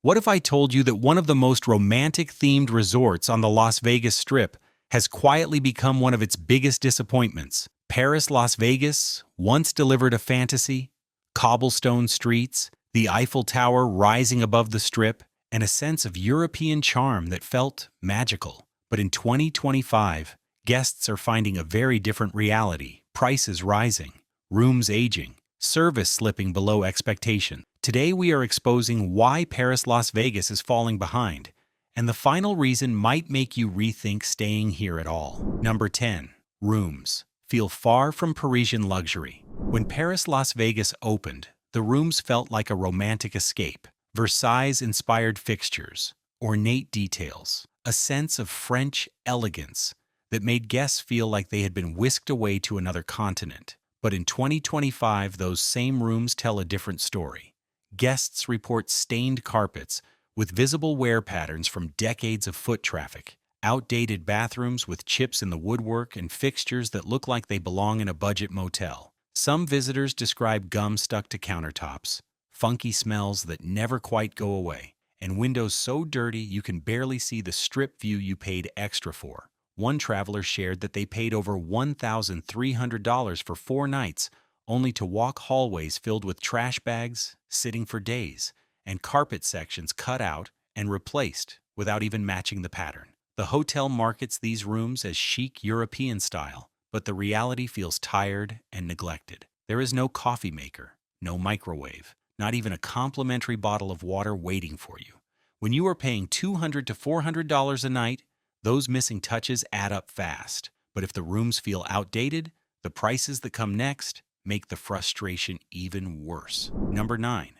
What if I told you that one of the most romantic-themed resorts on the Las Vegas Strip has quietly become one of its biggest disappointments? Paris, Las Vegas once delivered a fantasy, cobblestone streets, the Eiffel Tower rising above the Strip, and a sense of European charm that felt magical. But in 2025, guests are finding a very different reality. Prices rising, rooms aging, service slipping below expectation. Today we are exposing why Paris Las Vegas is falling behind, and the final reason might make you rethink staying here at all. Number 10. Rooms feel far from Parisian luxury. When Paris Las Vegas opened, the rooms felt like a romantic escape. Versailles-inspired fixtures, ornate details, a sense of French elegance that made guests feel like they had been whisked away to another continent. But in 2025, those same rooms tell a different story. Guests report stained carpets with visible wear patterns from decades of foot traffic, outdated bathrooms with chips in the woodwork and fixtures that look like they belong in a budget motel. Some visitors describe gum stuck to countertops, funky smells that never quite go away, and windows so dirty you can barely see the strip view you paid extra for. One traveler shared that they paid over $1,300 for 4 nights, only to walk hallways filled with trash bags sitting for days, and carpet sections cut out and replaced without even matching the pattern. The hotel markets these rooms as chic European style, but the reality feels tired and neglected. There is no coffee maker, no microwave, not even a complimentary bottle of water waiting for you. When you are paying $200 to $400 a night, those missing touches add up fast. But if the rooms feel outdated, the prices that come next make the frustration even worse. Number 9.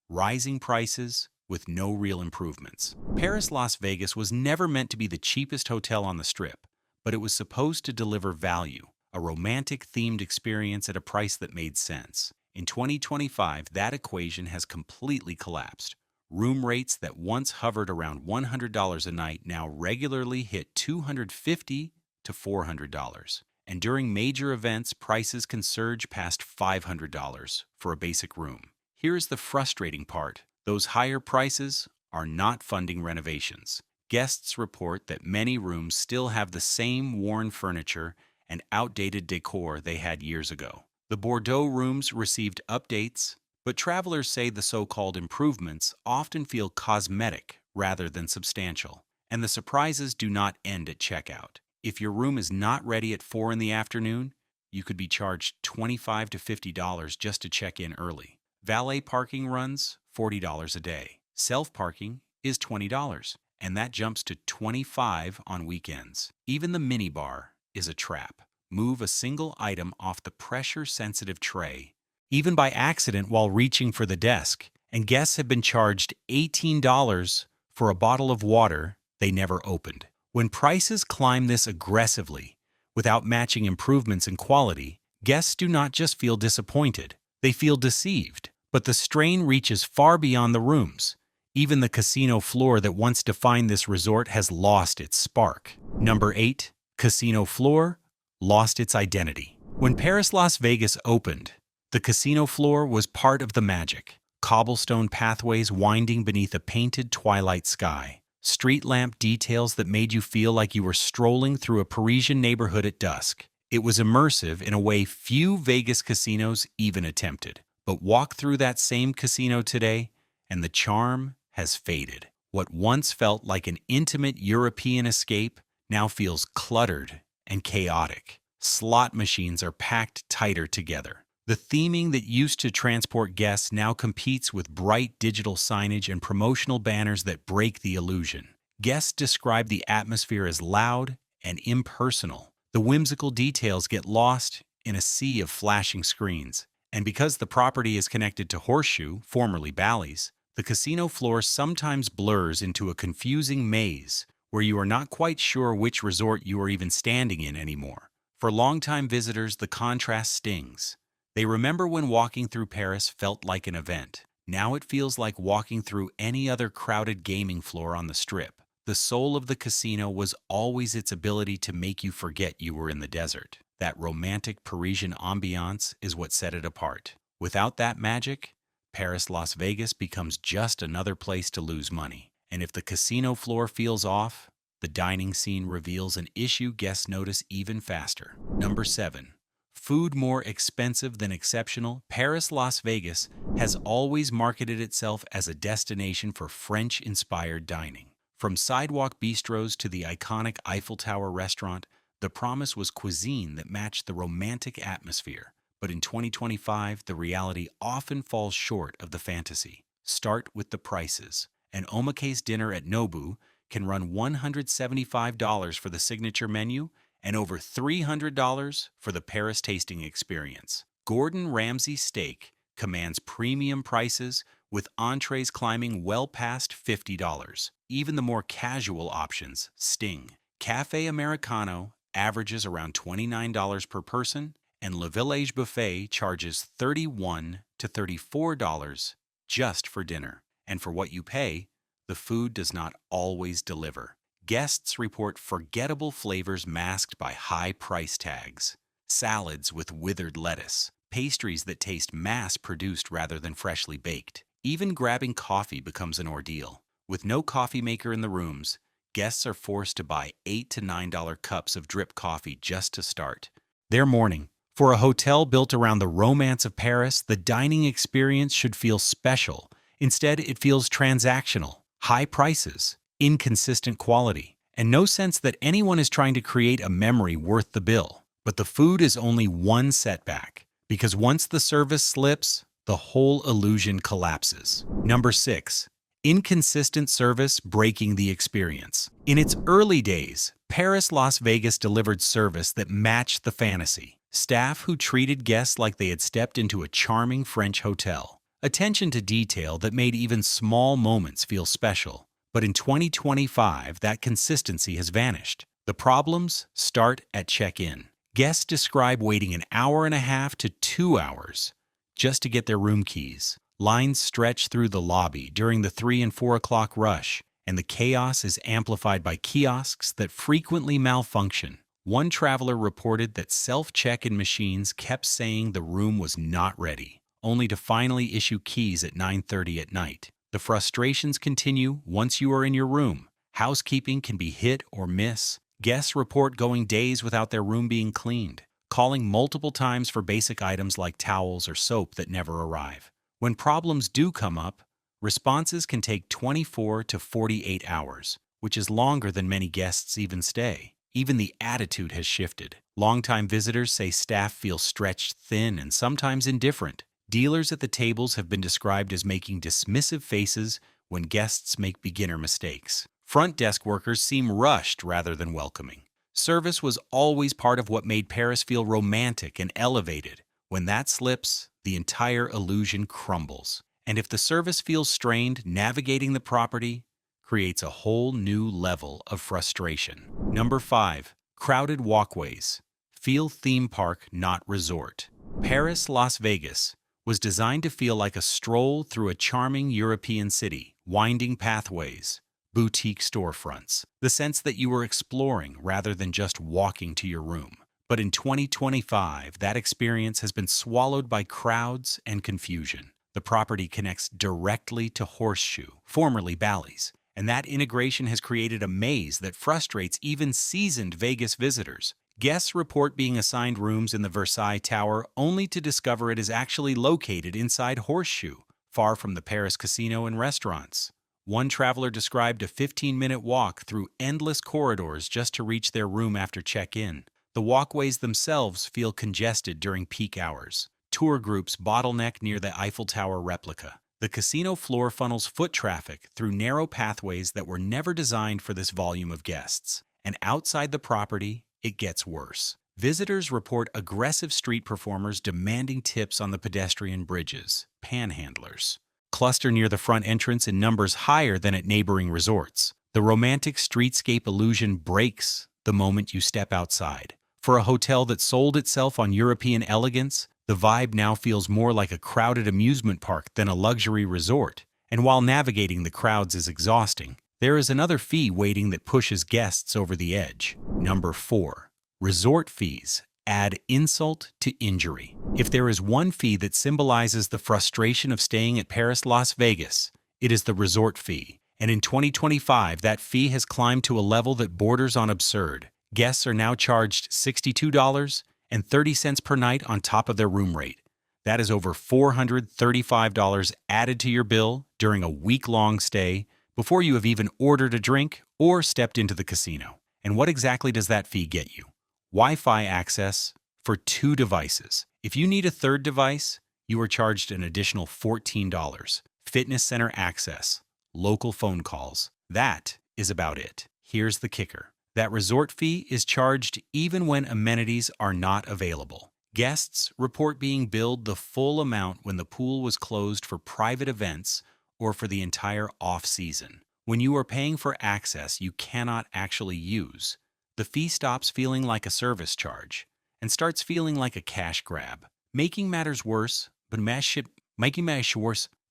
Rising prices with no real improvements. Paris Las Vegas was never meant to be the cheapest hotel on the Strip, but it was supposed to deliver value, a romantic-themed experience at a price that made sense. In 2025, that equation has completely collapsed. Room rates that once hovered around $100 a night now regularly hit $250 to $400. And during major events, prices can surge past $500 for a basic room. Here's the frustrating part. Those higher prices are not funding renovations. Guests report that many rooms still have the same worn furniture and outdated decor they had years ago. The Bordeaux rooms received updates, but travelers say the so-called improvements often feel cosmetic rather than substantial. And the surprises do not end at checkout. If your room is not ready at 4 in the afternoon, you could be charged $25 to $50 just to check in early. Valet parking runs $40 a day. Self-parking is $20, and that jumps to $25 on weekends. Even the minibar is a trap. Move a single item off the pressure-sensitive tray, even by accident while reaching for the desk, and guests have been charged $18 for a bottle of water they never opened. When prices climb this aggressively, without matching improvements in quality, guests do not just feel disappointed, they feel deceived. But the strain reaches far beyond the rooms. Even the casino floor that once defined this resort has lost its spark. Number 8. Casino floor lost its identity. When Paris Las Vegas opened, the casino floor was part of the magic. Cobblestone pathways winding beneath a painted twilight sky. Street lamp details that made you feel like you were strolling through a Parisian neighborhood at dusk. It was immersive in a way few Vegas casinos even attempted. But walk through that same casino today, and the charm has faded. What once felt like an intimate European escape now feels cluttered and chaotic. Slot machines are packed tighter together. The theming that used to transport guests now competes with bright digital signage and promotional banners that break the illusion. Guests describe the atmosphere as loud and impersonal. The whimsical details get lost in a sea of flashing screens. And because the property is connected to Horseshoe, formerly Bally's, the casino floor sometimes blurs into a confusing maze where you are not quite sure which resort you are even standing in anymore. For longtime visitors, the contrast stings. They remember when walking through Paris felt like an event. Now it feels like walking through any other crowded gaming floor on the Strip. The soul of the casino was always its ability to make you forget you were in the desert. That romantic Parisian ambiance is what set it apart. Without that magic, Paris Las Vegas becomes just another place to lose money. And if the casino floor feels off, the dining scene reveals an issue guests notice even faster. Number 7. Food more expensive than exceptional. Paris Las Vegas has always marketed itself as a destination for French-inspired dining. From sidewalk bistros to the iconic Eiffel Tower restaurant, the promise was cuisine that matched the romantic atmosphere. But in 2025, the reality often falls short of the fantasy. Start with the prices. An omakase dinner at Nobu can run $175 for the signature menu and over $300 for the Paris tasting experience. Gordon Ramsay steak commands premium prices, with entrees climbing well past $50. Even the more casual options sting. Cafe Americano averages around $29 per person, and Le Village Buffet charges $31 to $34 just for dinner. And for what you pay, the food does not always deliver. Guests report forgettable flavors masked by high price tags. Salads with withered lettuce, pastries that taste mass-produced rather than freshly baked. Even grabbing coffee becomes an ordeal. With no coffee maker in the rooms, guests are forced to buy $8 to $9 cups of drip coffee just to start their morning. For a hotel built around the romance of Paris, the dining experience should feel special. Instead, it feels transactional. High prices, inconsistent quality, and no sense that anyone is trying to create a memory worth the bill. But the food is only one setback, because once the service slips, the whole illusion collapses. Number 6. Inconsistent service breaking the experience. In its early days, Paris Las Vegas delivered service that matched the fantasy. Staff who treated guests like they had stepped into a charming French hotel. Attention to detail that made even small moments feel special. But in 2025, that consistency has vanished. The problems start at check-in. Guests describe waiting an hour and a half to 2 hours just to get their room keys. Lines stretch through the lobby during the 3 and 4 o'clock rush, and the chaos is amplified by kiosks that frequently malfunction. One traveler reported that self-check-in machines kept saying the room was not ready, only to finally issue keys at 9:30 at night. The frustrations continue once you are in your room. Housekeeping can be hit or miss. Guests report going days without their room being cleaned, calling multiple times for basic items like towels or soap that never arrive. When problems do come up, responses can take 24 to 48 hours, which is longer than many guests even stay. Even the attitude has shifted. Longtime visitors say staff feel stretched thin and sometimes indifferent. Dealers at the tables have been described as making dismissive faces when guests make beginner mistakes. Front desk workers seem rushed rather than welcoming. Service was always part of what made Paris feel romantic and elevated. When that slips, the entire illusion crumbles. And if the service feels strained, navigating the property creates a whole new level of frustration. Number 5. Crowded walkways. Feel theme park, not resort. Paris Las Vegas was designed to feel like a stroll through a charming European city. Winding pathways, boutique storefronts, the sense that you were exploring rather than just walking to your room. But in 2025, that experience has been swallowed by crowds and confusion. The property connects directly to Horseshoe, formerly Bally's, and that integration has created a maze that frustrates even seasoned Vegas visitors. Guests report being assigned rooms in the Versailles Tower only to discover it is actually located inside Horseshoe, far from the Paris casino and restaurants. One traveler described a 15-minute walk through endless corridors just to reach their room after check-in. The walkways themselves feel congested during peak hours. Tour groups bottleneck near the Eiffel Tower replica. The casino floor funnels foot traffic through narrow pathways that were never designed for this volume of guests. And outside the property, it gets worse. Visitors report aggressive street performers demanding tips on the pedestrian bridges, panhandlers, cluster near the front entrance in numbers higher than at neighboring resorts. The romantic streetscape illusion breaks the moment you step outside. For a hotel that sold itself on European elegance, the vibe now feels more like a crowded amusement park than a luxury resort. And while navigating the crowds is exhausting, there is another fee waiting that pushes guests over the edge. Number 4. Resort fees add insult to injury. If there is one fee that symbolizes the frustration of staying at Paris, Las Vegas, it is the resort fee. And in 2025, that fee has climbed to a level that borders on absurd. Guests are now charged $62.30 per night on top of their room rate. That is over $435 added to your bill during a week-long stay before you have even ordered a drink or stepped into the casino. And what exactly does that fee get you? Wi-Fi access for 2 devices. If you need a third device, you are charged an additional $14. Fitness center access, local phone calls. That is about it. Here's the kicker. That resort fee is charged even when amenities are not available. Guests report being billed the full amount when the pool was closed for private events or for the entire off-season. When you are paying for access you cannot actually use, the fee stops feeling like a service charge and starts feeling like a cash grab. Making matters worse, the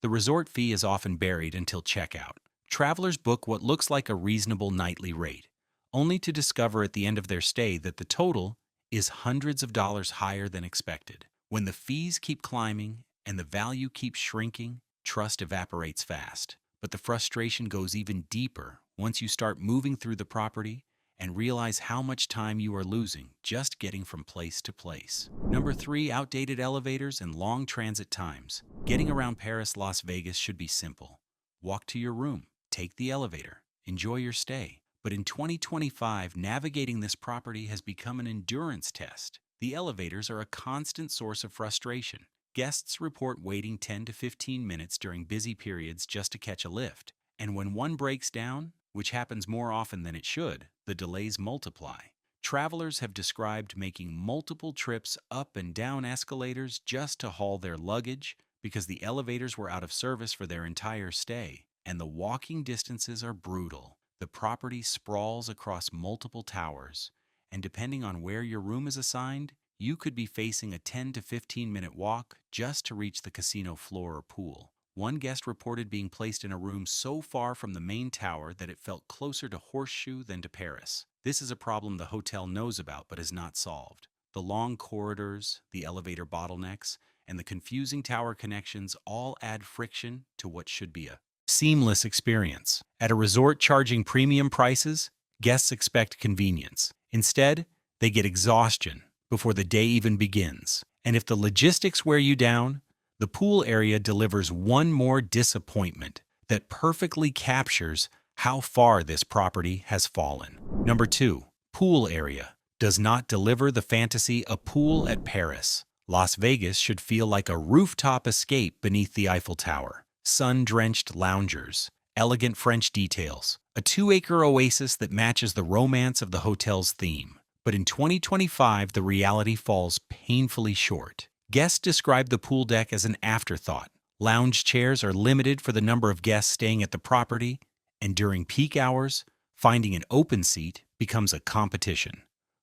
resort fee is often buried until checkout. Travelers book what looks like a reasonable nightly rate, only to discover at the end of their stay that the total is hundreds of dollars higher than expected. When the fees keep climbing and the value keeps shrinking, trust evaporates fast. But the frustration goes even deeper once you start moving through the property and realize how much time you are losing just getting from place to place. Number 3, outdated elevators and long transit times. Getting around Paris, Las Vegas should be simple. Walk to your room, take the elevator, enjoy your stay. But in 2025, navigating this property has become an endurance test. The elevators are a constant source of frustration. Guests report waiting 10 to 15 minutes during busy periods just to catch a lift. And when one breaks down, which happens more often than it should, the delays multiply. Travelers have described making multiple trips up and down escalators just to haul their luggage because the elevators were out of service for their entire stay. And the walking distances are brutal. The property sprawls across multiple towers, and depending on where your room is assigned, you could be facing a 10 to 15-minute walk just to reach the casino floor or pool. One guest reported being placed in a room so far from the main tower that it felt closer to Horseshoe than to Paris. This is a problem the hotel knows about but has not solved. The long corridors, the elevator bottlenecks, and the confusing tower connections all add friction to what should be a seamless experience. At a resort charging premium prices, guests expect convenience. Instead, they get exhaustion before the day even begins. And if the logistics wear you down, the pool area delivers one more disappointment that perfectly captures how far this property has fallen. Number 2, pool area does not deliver the fantasy a pool at Paris. Las Vegas should feel like a rooftop escape beneath the Eiffel Tower. Sun-drenched loungers, elegant French details, a 2-acre oasis that matches the romance of the hotel's theme. But in 2025, the reality falls painfully short. Guests describe the pool deck as an afterthought. Lounge chairs are limited for the number of guests staying at the property, and during peak hours, finding an open seat becomes a competition.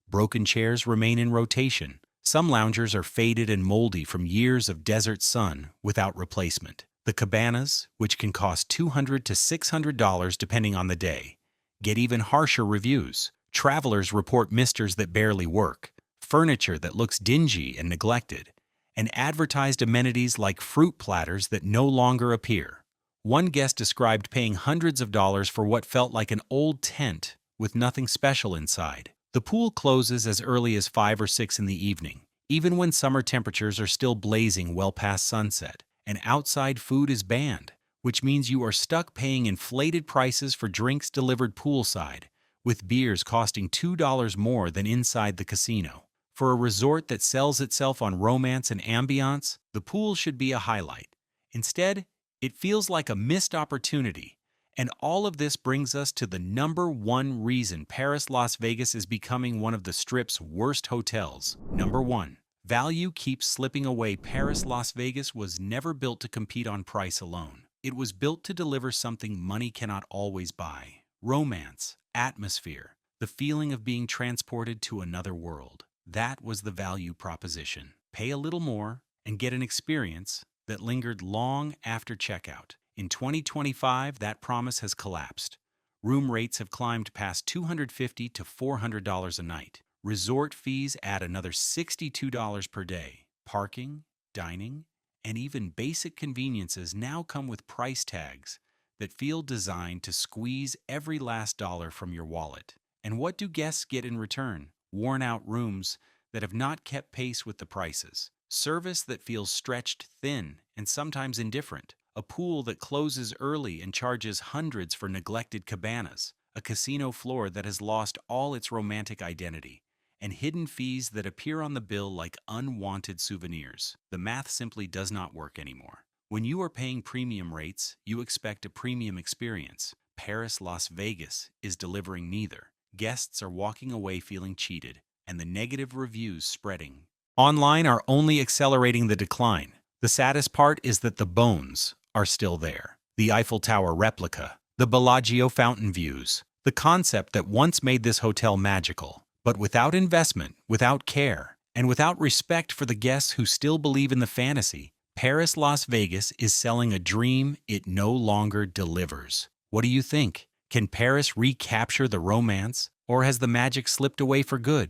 Broken chairs remain in rotation. Some loungers are faded and moldy from years of desert sun without replacement. The cabanas, which can cost $200 to $600 depending on the day, get even harsher reviews. Travelers report misters that barely work, furniture that looks dingy and neglected, and advertised amenities like fruit platters that no longer appear. One guest described paying hundreds of dollars for what felt like an old tent with nothing special inside. The pool closes as early as 5 or 6 in the evening, even when summer temperatures are still blazing well past sunset. And outside food is banned, which means you are stuck paying inflated prices for drinks delivered poolside, with beers costing $2 more than inside the casino. For a resort that sells itself on romance and ambiance, the pool should be a highlight. Instead, it feels like a missed opportunity. And all of this brings us to the number 1 reason Paris, Las Vegas is becoming one of the Strip's worst hotels. Number 1. Value keeps slipping away. Paris, Las Vegas was never built to compete on price alone. It was built to deliver something money cannot always buy: romance, atmosphere, the feeling of being transported to another world. That was the value proposition. Pay a little more and get an experience that lingered long after checkout. In 2025, that promise has collapsed. Room rates have climbed past $250 to $400 a night. Resort fees add another $62 per day. Parking, dining, and even basic conveniences now come with price tags that feel designed to squeeze every last dollar from your wallet. And what do guests get in return? Worn-out rooms that have not kept pace with the prices. Service that feels stretched thin and sometimes indifferent. A pool that closes early and charges hundreds for neglected cabanas. A casino floor that has lost all its romantic identity. And hidden fees that appear on the bill like unwanted souvenirs. The math simply does not work anymore. When you are paying premium rates, you expect a premium experience. Paris, Las Vegas is delivering neither. Guests are walking away feeling cheated, and the negative reviews spreading online are only accelerating the decline. The saddest part is that the bones are still there. The Eiffel Tower replica, the Bellagio fountain views, the concept that once made this hotel magical. But without investment, without care, and without respect for the guests who still believe in the fantasy, Paris Las Vegas is selling a dream it no longer delivers. What do you think? Can Paris recapture the romance, or has the magic slipped away for good?